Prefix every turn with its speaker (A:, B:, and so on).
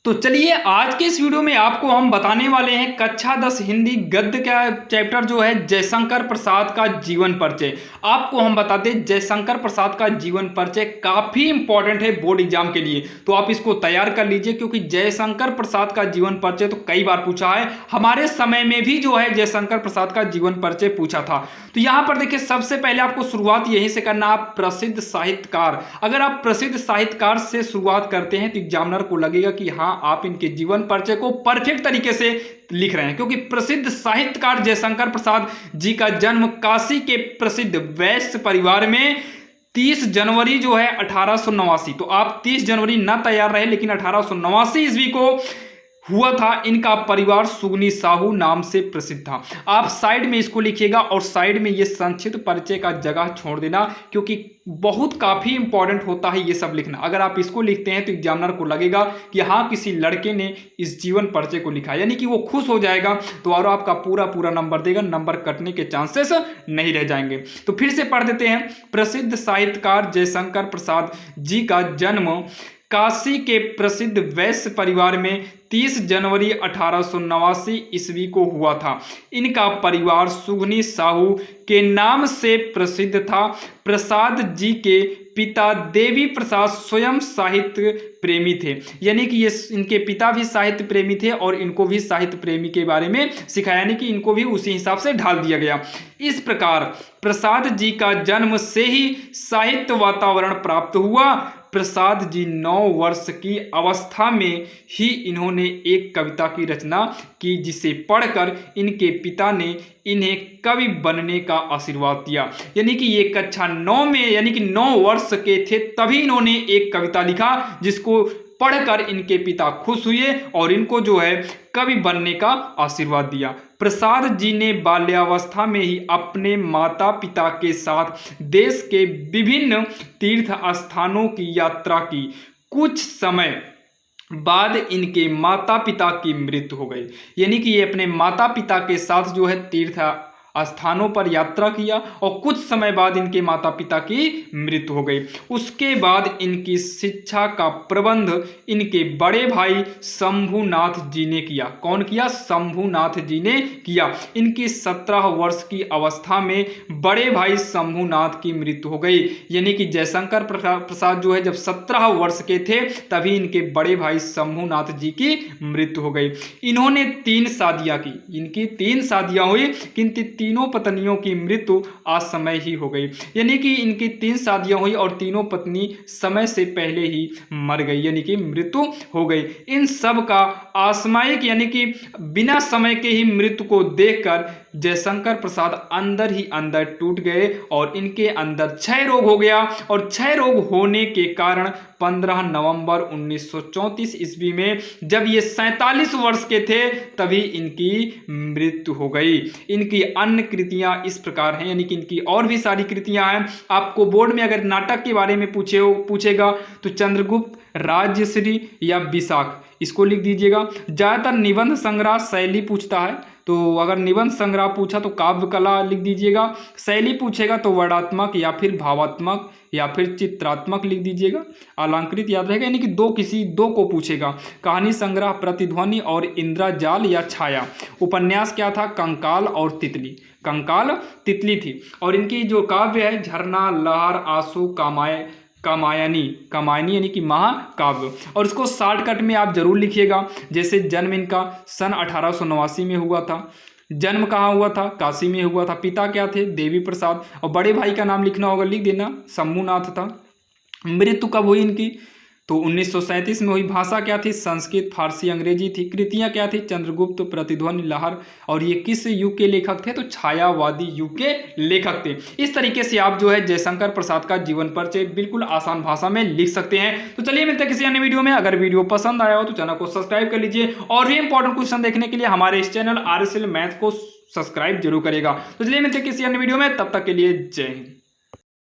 A: तो चलिए आज के इस वीडियो में आपको हम बताने वाले हैं कक्षा 10 हिंदी गद्य का चैप्टर जो है जयशंकर प्रसाद का जीवन परिचय। आपको हम बता दें जयशंकर प्रसाद का जीवन परिचय काफ़ी इंपॉर्टेंट है बोर्ड एग्जाम के लिए, तो आप इसको तैयार कर लीजिए क्योंकि जयशंकर प्रसाद का जीवन परिचय तो कई बार पूछा है। हमारे समय में भी जो है जयशंकर प्रसाद का जीवन परिचय पूछा था। तो यहाँ पर देखिए सबसे पहले आपको शुरुआत यहीं से करना, आप प्रसिद्ध साहित्यकार, अगर आप प्रसिद्ध साहित्यकार से शुरुआत करते हैं तो एग्जामिनर को लगेगा कि हाँ आप इनके जीवन परिचय को परफेक्ट तरीके से लिख रहे हैं, क्योंकि प्रसिद्ध साहित्यकार जयशंकर प्रसाद जी का जन्म काशी के प्रसिद्ध वैश्य परिवार में 30 जनवरी जो है 1889, तो आप 30 जनवरी ना तैयार रहे लेकिन 1889 ईस्वी को हुआ था। इनका परिवार सुगनी साहू नाम से प्रसिद्ध था। आप साइड में इसको लिखिएगा और साइड में ये संक्षिप्त परिचय का जगह छोड़ देना, क्योंकि बहुत काफ़ी इंपॉर्टेंट होता है ये सब लिखना। अगर आप इसको लिखते हैं तो एग्जामिनर को लगेगा कि हाँ किसी लड़के ने इस जीवन परिचय को लिखा, यानी कि वो खुश हो जाएगा तो और आपका पूरा नंबर देगा, नंबर कटने के चांसेस नहीं रह जाएंगे। तो फिर से पढ़ देते हैं। प्रसिद्ध साहित्यकार जयशंकर प्रसाद जी का जन्म काशी के प्रसिद्ध वैश्य परिवार में 30 जनवरी 1889 ईस्वी को हुआ था। इनका परिवार सुगनी साहू के नाम से प्रसिद्ध था। प्रसाद जी के पिता देवी प्रसाद स्वयं साहित्य प्रेमी थे, यानी कि ये इनके पिता भी साहित्य प्रेमी थे और इनको भी साहित्य प्रेमी के बारे में सिखाया, यानी कि इनको भी उसी हिसाब से ढाल दिया गया। इस प्रकार प्रसाद जी का जन्म से ही साहित्य वातावरण प्राप्त हुआ। प्रसाद जी 9 वर्ष की अवस्था में ही इन्होंने एक कविता की रचना की, जिसे पढ़कर इनके पिता ने इन्हें कवि बनने का आशीर्वाद दिया। यानी कि ये कक्षा 9 में, यानी कि 9 वर्ष के थे तभी इन्होंने एक कविता लिखा जिसको पढ़कर इनके पिता खुश हुए और इनको जो है कवि बनने का आशीर्वाद दिया। प्रसाद जी ने बाल्यावस्था में ही अपने माता पिता के साथ देश के विभिन्न तीर्थ स्थानों की यात्रा की। कुछ समय बाद इनके माता पिता की मृत्यु हो गई, यानी कि ये अपने माता पिता के साथ जो है तीर्थ स्थानों पर यात्रा किया और कुछ समय बाद इनके माता पिता की मृत्यु हो गई। उसके बाद इनकी शिक्षा का प्रबंध इनके बड़े भाई शंभुनाथ जी ने किया। कौन किया? शंभुनाथ जी ने किया। इनकी 17 वर्ष की अवस्था में बड़े भाई शंभुनाथ की मृत्यु हो गई, यानी कि जयशंकर प्रसाद जो है जब 17 वर्ष के थे तभी इनके बड़े भाई शंभुनाथ जी की मृत्यु हो गई। इन्होंने 3 शादियां की, इनकी 3 शादियां हुई किंतु तीनों पत्नियों की मृत्यु असमय ही हो गई, यानी कि इनकी 3 शादियां हुई और तीनों पत्नी समय से पहले ही मर गई, यानी कि मृत्यु हो गई। इन सब का असामयिक यानी कि बिना समय के ही मृत्यु को देखकर जयशंकर प्रसाद अंदर ही अंदर टूट गए और इनके अंदर क्षय रोग हो गया और क्षय रोग होने के कारण 15 नवंबर 1934 ईस्वी में जब ये 47 वर्ष के थे तभी इनकी मृत्यु हो गई। इनकी अन्य कृतियां इस प्रकार हैं, यानी कि इनकी और भी सारी कृतियां हैं। आपको बोर्ड में अगर नाटक के बारे में पूछेगा तो चंद्रगुप्त, राजश्री या विशाख इसको लिख दीजिएगा। ज़्यादातर निबंध संग्रह शैली पूछता है, तो अगर निबंध संग्रह पूछा तो काव्य कला लिख दीजिएगा। शैली पूछेगा तो वर्णात्मक या फिर भावात्मक या फिर चित्रात्मक लिख दीजिएगा। अलंकृत याद रहेगा, यानी कि किसी दो को पूछेगा। कहानी संग्रह प्रतिध्वनि और इंद्रजाल या छाया। उपन्यास क्या था? कंकाल और तितली। कंकाल तितली थी। और इनकी जो काव्य है झरना, लहर, आंसू, कामायनी यानी कि महाकाव्य। और इसको शॉर्टकट में आप जरूर लिखिएगा। जैसे जन्म इनका सन 1889 में हुआ था। जन्म कहाँ हुआ था? काशी में हुआ था। पिता क्या थे? देवी प्रसाद। और बड़े भाई का नाम लिखना होगा, लिख देना, शंभुनाथ था। मृत्यु कब हुई इनकी? तो 1937 में हुई। भाषा क्या थी? संस्कृत, फारसी, अंग्रेजी थी। कृतियां क्या थी? चंद्रगुप्त, प्रतिध्वनि, लहर। और ये किस युग के लेखक थे? तो छायावादी युग के लेखक थे। इस तरीके से आप जो है जयशंकर प्रसाद का जीवन परिचय बिल्कुल आसान भाषा में लिख सकते हैं। तो चलिए मिलते हैं किसी अन्य वीडियो में। अगर वीडियो पसंद आया हो तो चैनल को सब्सक्राइब कर लीजिए और भी इंपॉर्टेंट क्वेश्चन देखने के लिए हमारे इस चैनल RSL मैथ को सब्सक्राइब जरूर करेगा। तो चलिए मिलते हैं किसी अन्य वीडियो में, तब तक के लिए जय हिंद।